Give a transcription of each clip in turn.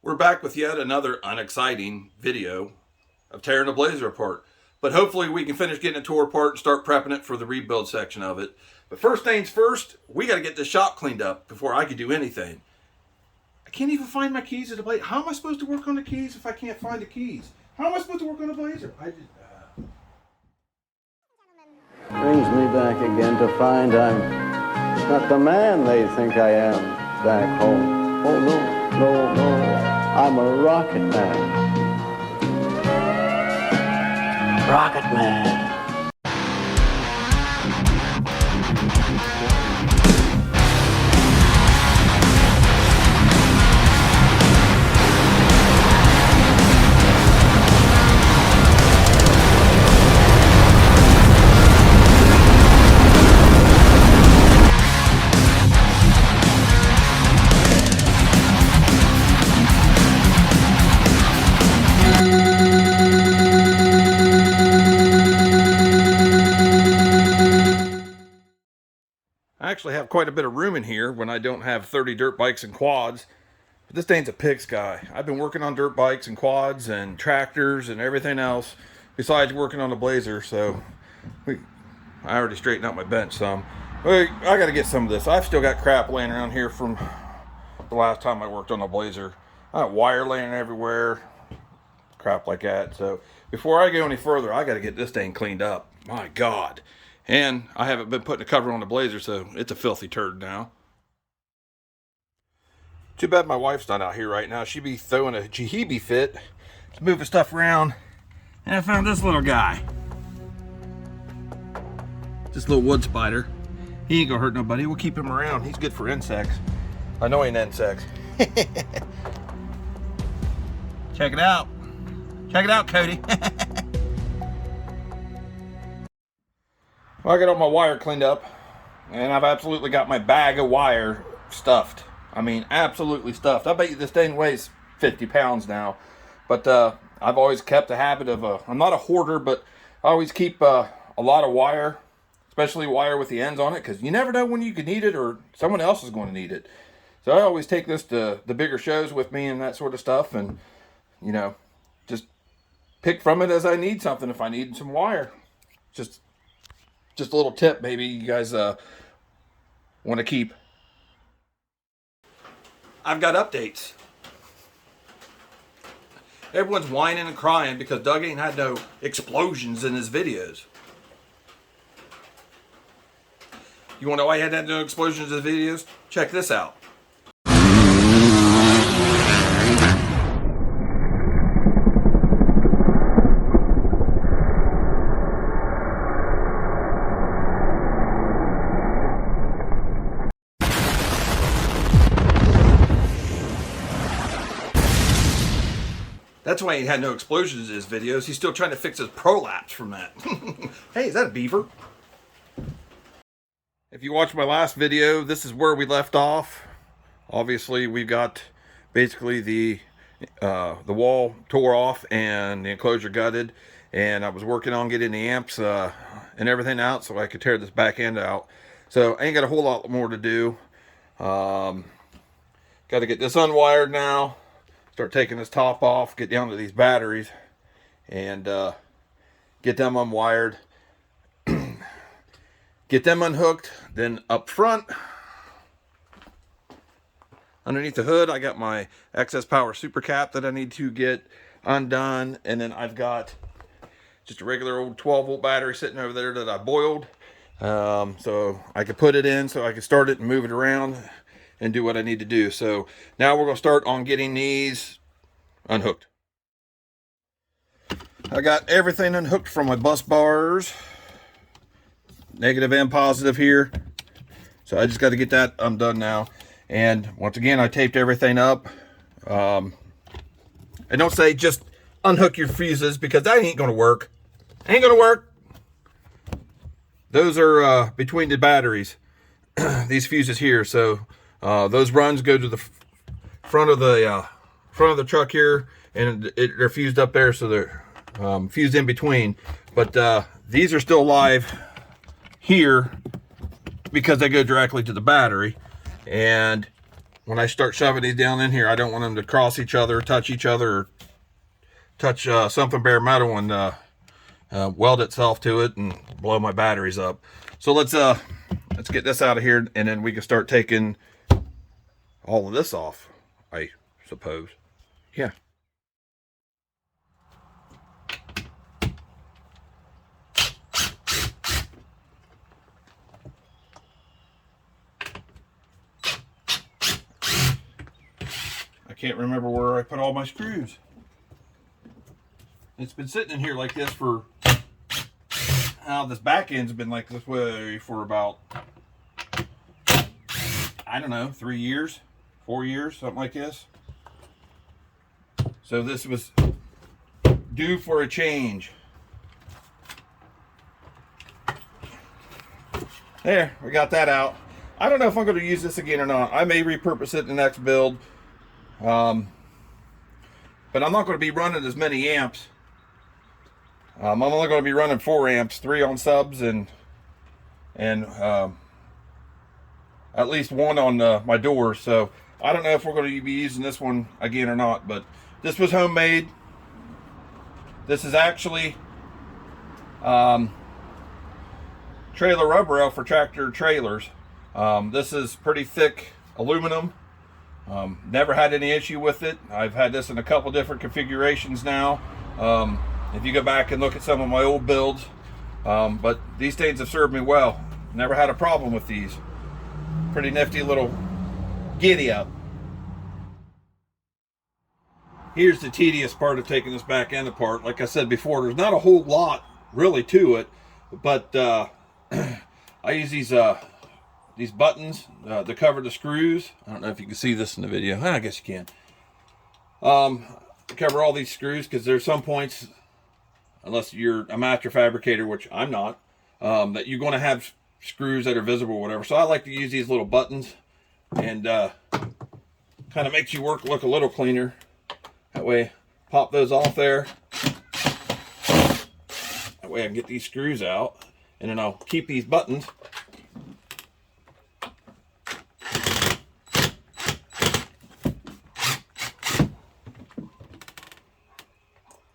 We're back with yet another unexciting video of tearing the Blazer apart. But hopefully we can finish getting it tore apart and start prepping it for the rebuild section of it. But first things first, we got to get this shop cleaned up before I can do anything. I can't even find my keys to the Blazer. How am I supposed to work on the keys if I can't find the keys? How am I supposed to work on the Blazer? Brings me back again to find I'm not the man they think I am back home. Oh, no. I'm a rocket man. Rocket man. I actually have quite a bit of room in here when I don't have 30 dirt bikes and quads. But this thing's a pigsky. I've been working on dirt bikes and quads and tractors and everything else besides working on the Blazer, so I already straightened out my bench some. I got to get some of this. I've still got crap laying around here from the last time I worked on the Blazer. I got wire laying everywhere, crap like that. So before I go any further, I got to get this thing cleaned up. My God. And I haven't been putting a cover on the Blazer, so it's a filthy turd now. Too bad my wife's not out here right now. She'd be throwing a jihibi fit, moving stuff around. And I found this little guy. This little wood spider. He ain't gonna hurt nobody. We'll keep him around. He's good for insects. Annoying insects. Check it out. Check it out, Cody. Well, I got all my wire cleaned up, and I've absolutely got my bag of wire stuffed. I mean, absolutely stuffed. I bet you this thing weighs 50 pounds now. But I've always kept a habit of, I'm not a hoarder, but I always keep a lot of wire, especially wire with the ends on it, because you never know when you can need it or someone else is going to need it. So I always take this to the bigger shows with me and that sort of stuff, and, you know, just pick from it as I need something if I need some wire. Just a little tip maybe you guys want to keep. I've got updates. Everyone's whining and crying because Doug ain't had no explosions in his videos. You want to know why he hadn't had no explosions in his videos? Check this out. That's why he had no explosions in his videos. He's still trying to fix his prolapse from that. Hey, is that a beaver? If you watched my last video, this is where we left off. Obviously, we've got basically the wall tore off and the enclosure gutted. And I was working on getting the amps and everything out so I could tear this back end out. So I ain't got a whole lot more to do. Got to get this unwired now. Start taking this top off, get down to these batteries, and get them unwired. Get them unhooked. Then up front, underneath the hood, I got my excess power super cap that I need to get undone. And then I've got just a regular old 12-volt battery sitting over there that I boiled. So I could put it in so I could start it and move it around and do what I need to do. So now we're going to start on getting these unhooked. I got everything unhooked from my bus bars, negative and positive here. So I just got to get that undone now. And once again, I taped everything up. And don't say just unhook your fuses, because that ain't going to work. Ain't going to work. Those are between the batteries. These fuses here. So those runs go to the front of the truck here, and they're fused up there, so they're fused in between. But these are still live here because they go directly to the battery. And when I start shoving these down in here, I don't want them to cross each other, touch each other, or touch something bare metal and weld itself to it and blow my batteries up. So let's get this out of here, and then we can start taking all of this off, I suppose. Yeah. I can't remember where I put all my screws. It's been sitting in here like this for, this back end's been like this way for about, I don't know, 3 years, 4 years, something like this. So this was due for a change. There, we got that out. I don't know if I'm going to use this again or not. I may repurpose it in the next build. But I'm not going to be running as many amps. I'm only going to be running 4 amps, 3 on subs and at least 1 on my doors. So I don't know if we're going to be using this one again or not, but this was homemade. This is actually trailer rubber rail for tractor trailers. This is pretty thick aluminum. Never had any issue with it. I've had this in a couple different configurations now. If you go back and look at some of my old builds, but these things have served me well. Never had a problem with these. Pretty nifty little giddy up. Here's the tedious part of taking this back end apart. Like I said before, there's not a whole lot really to it, but I use these buttons to cover the screws. I don't know if you can see this in the video. I guess you can. Cover all these screws because there's some points, unless you're a master fabricator, which I'm not, that you're going to have screws that are visible or whatever. So I like to use these little buttons, and kind of makes your work look a little cleaner. That way, pop those off there. That way I can get these screws out, and then I'll keep these buttons.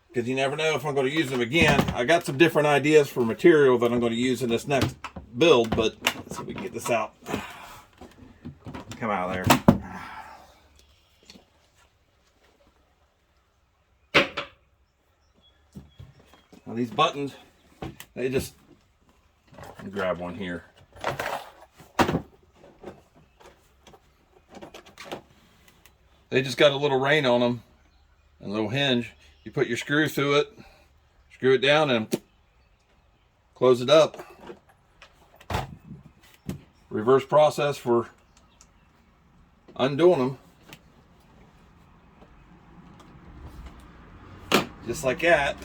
Because you never know if I'm going to use them again. I got some different ideas for material that I'm going to use in this next build, but let's see if we can get this out. Come out of there. Now these buttons, they just, let me grab one here. They just got a little rein on them and a little hinge. You put your screw through it, screw it down, and close it up. Reverse process for undoing them. Just like that.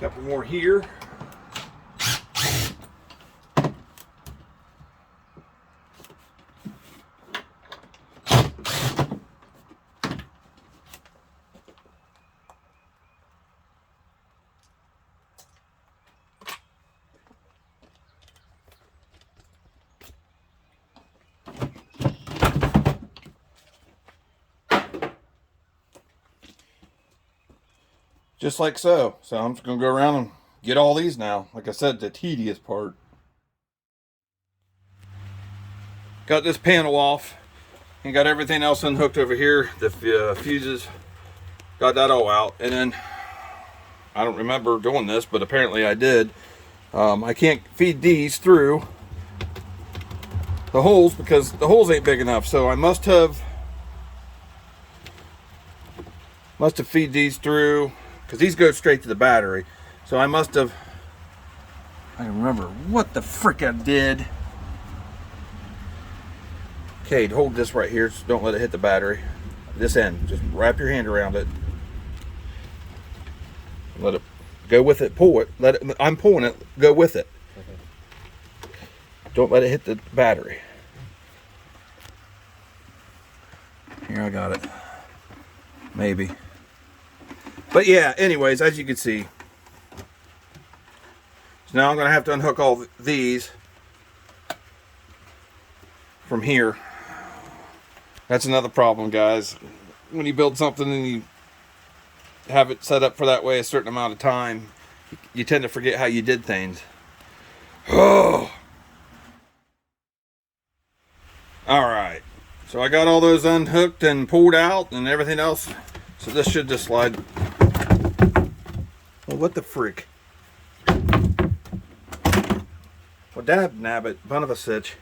Couple more here. Just like so. So I'm just going to go around and get all these now. Like I said, the tedious part. Got this panel off and got everything else unhooked over here. The fuses, got that all out. And then, I don't remember doing this, but apparently I did. I can't feed these through the holes because the holes ain't big enough. So I must have feed these through, because these go straight to the battery. So I must have, I remember what the frick I did. Okay, hold this right here, so don't let it hit the battery. This end, just wrap your hand around it. Let it Go with it. Pull it. Let it. I'm pulling it. Go with it. Okay. Don't let it hit the battery. Here, I got it. Maybe. But yeah, anyways, as you can see. So now I'm going to have to unhook all these from here. That's another problem, guys. When you build something and you have it set up for that way a certain amount of time, you tend to forget how you did things. Oh. Alright. So I got all those unhooked and pulled out and everything else. So this should just slide. Well, what the freak? Well, dab nabbit, bun of a sitch.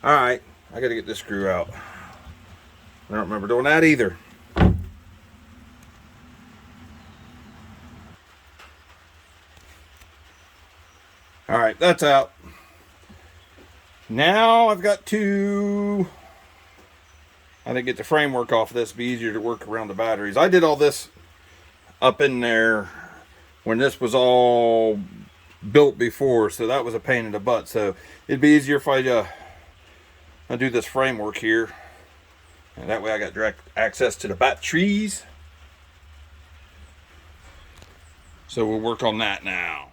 Alright, I gotta get this screw out. I don't remember doing that either. Alright, that's out. Now I've got to, I think, get the framework off of this. It'd be easier to work around the batteries. I did all this up in there when this was all built before, so that was a pain in the butt. So it'd be easier if I do this framework here, and that way I got direct access to the batteries. So we'll work on that now.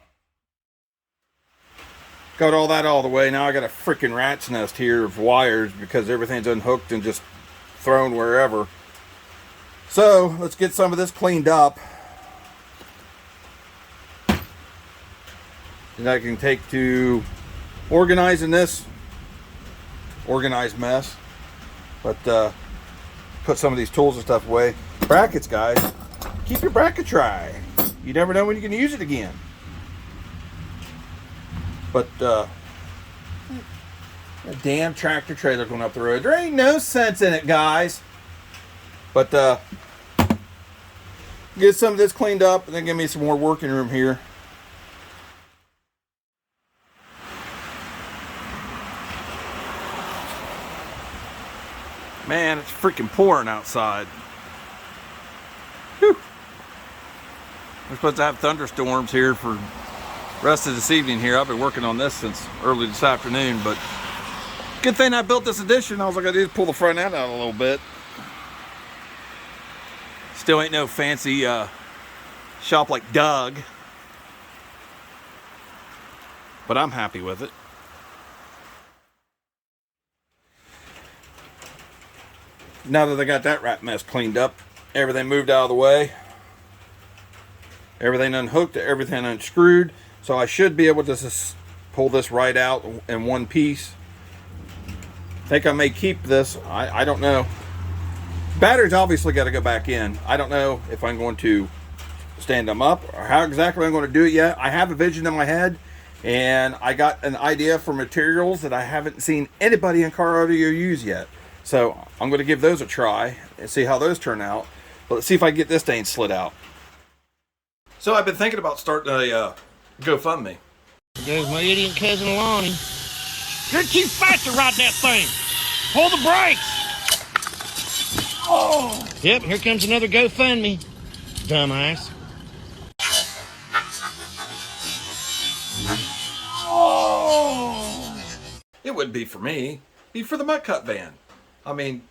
Got all that all the way. Now I got a freaking rat's nest here of wires because everything's unhooked and just thrown wherever. So let's get some of this cleaned up. And I can take to organizing this organized mess. But put some of these tools and stuff away. Brackets, guys. Keep your bracket dry. You never know when you're going to use it again. But a damn tractor trailer going up the road. There ain't no sense in it, guys. But get some of this cleaned up and then give me some more working room here. Man, it's freaking pouring outside. Whew. We're supposed to have thunderstorms here for rest of this evening here. I've been working on this since early this afternoon, but good thing I built this addition. All I gotta do is pull the front end out a little bit. Still ain't no fancy shop like Doug, but I'm happy with it. Now that I got that rat mess cleaned up, everything moved out of the way, everything unhooked, everything unscrewed. So I should be able to just pull this right out in one piece. I think I may keep this. I don't know. Batteries obviously got to go back in. I don't know if I'm going to stand them up or how exactly I'm going to do it yet. I have a vision in my head, and I got an idea for materials that I haven't seen anybody in car audio use yet. So I'm going to give those a try and see how those turn out. But let's see if I can get this thing slid out. So I've been thinking about starting a GoFundMe. There's my idiot cousin Lonnie. You're too fast to ride that thing. Pull the brakes. Oh. Yep, here comes another GoFundMe. Dumbass. Oh. It wouldn't be for me. It'd be for the Mutt Cut van. I mean,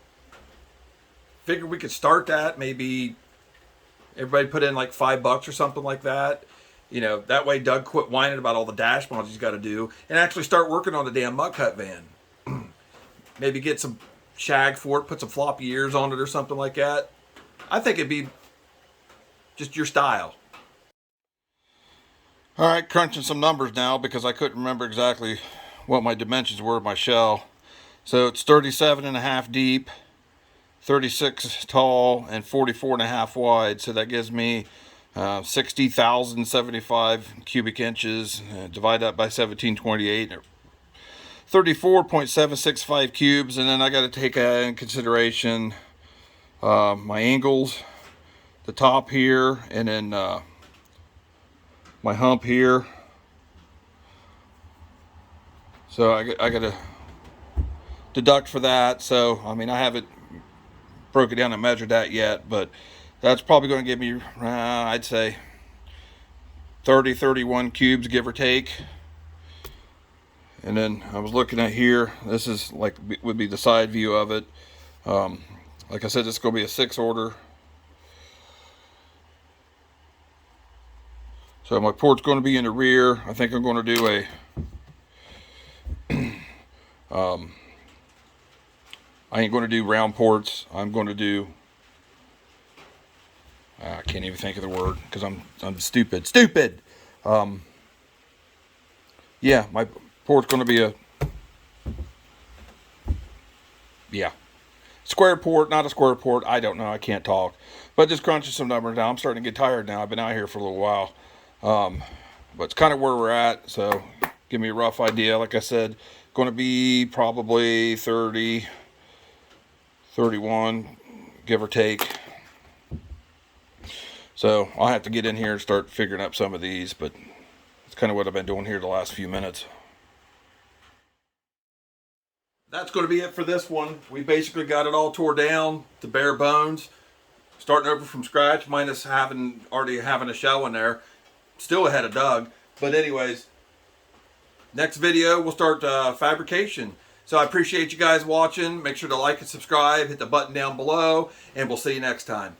figure we could start that. Maybe everybody put in like $5 or something like that. You know, that way Doug quit whining about all the dash mods he's got to do and actually start working on the damn Mutt Cut van. Maybe get some shag for it, put some floppy ears on it or something like that. I think it'd be just your style. All right, crunching some numbers now because I couldn't remember exactly what my dimensions were of my shell. So it's 37.5 deep, 36 tall, and 44.5 wide. So that gives me 60,075 cubic inches. Divide that by 1728, 34.765 cubes. And then I got to take in consideration my angles, the top here, and then my hump here. So I got to deduct for that. So I mean, I haven't broke it down and measured that yet, but that's probably going to give me I'd say 31 cubes, give or take. And then I was looking at here, this is like, would be the side view of it. Like I said, this is going to be a 6 order. So my port's going to be in the rear. I think I'm going to do a I ain't going to do round ports. I'm going to do, I can't even think of the word because I'm stupid. Yeah, my port's going to be a, yeah, square port, not a square port. I don't know. I can't talk. But just crunching some numbers now. I'm starting to get tired now. I've been out here for a little while. But it's kind of where we're at. So give me a rough idea. Like I said, going to be probably 30, 31, give or take. So I'll have to get in here and start figuring up some of these. But it's kind of what I've been doing here the last few minutes. That's going to be it for this one. We basically got it all tore down to bare bones. Starting over from scratch, minus already having a shell in there. Still ahead of Doug. But anyways, next video we'll start fabrication. So I appreciate you guys watching. Make sure to like and subscribe. Hit the button down below. And we'll see you next time.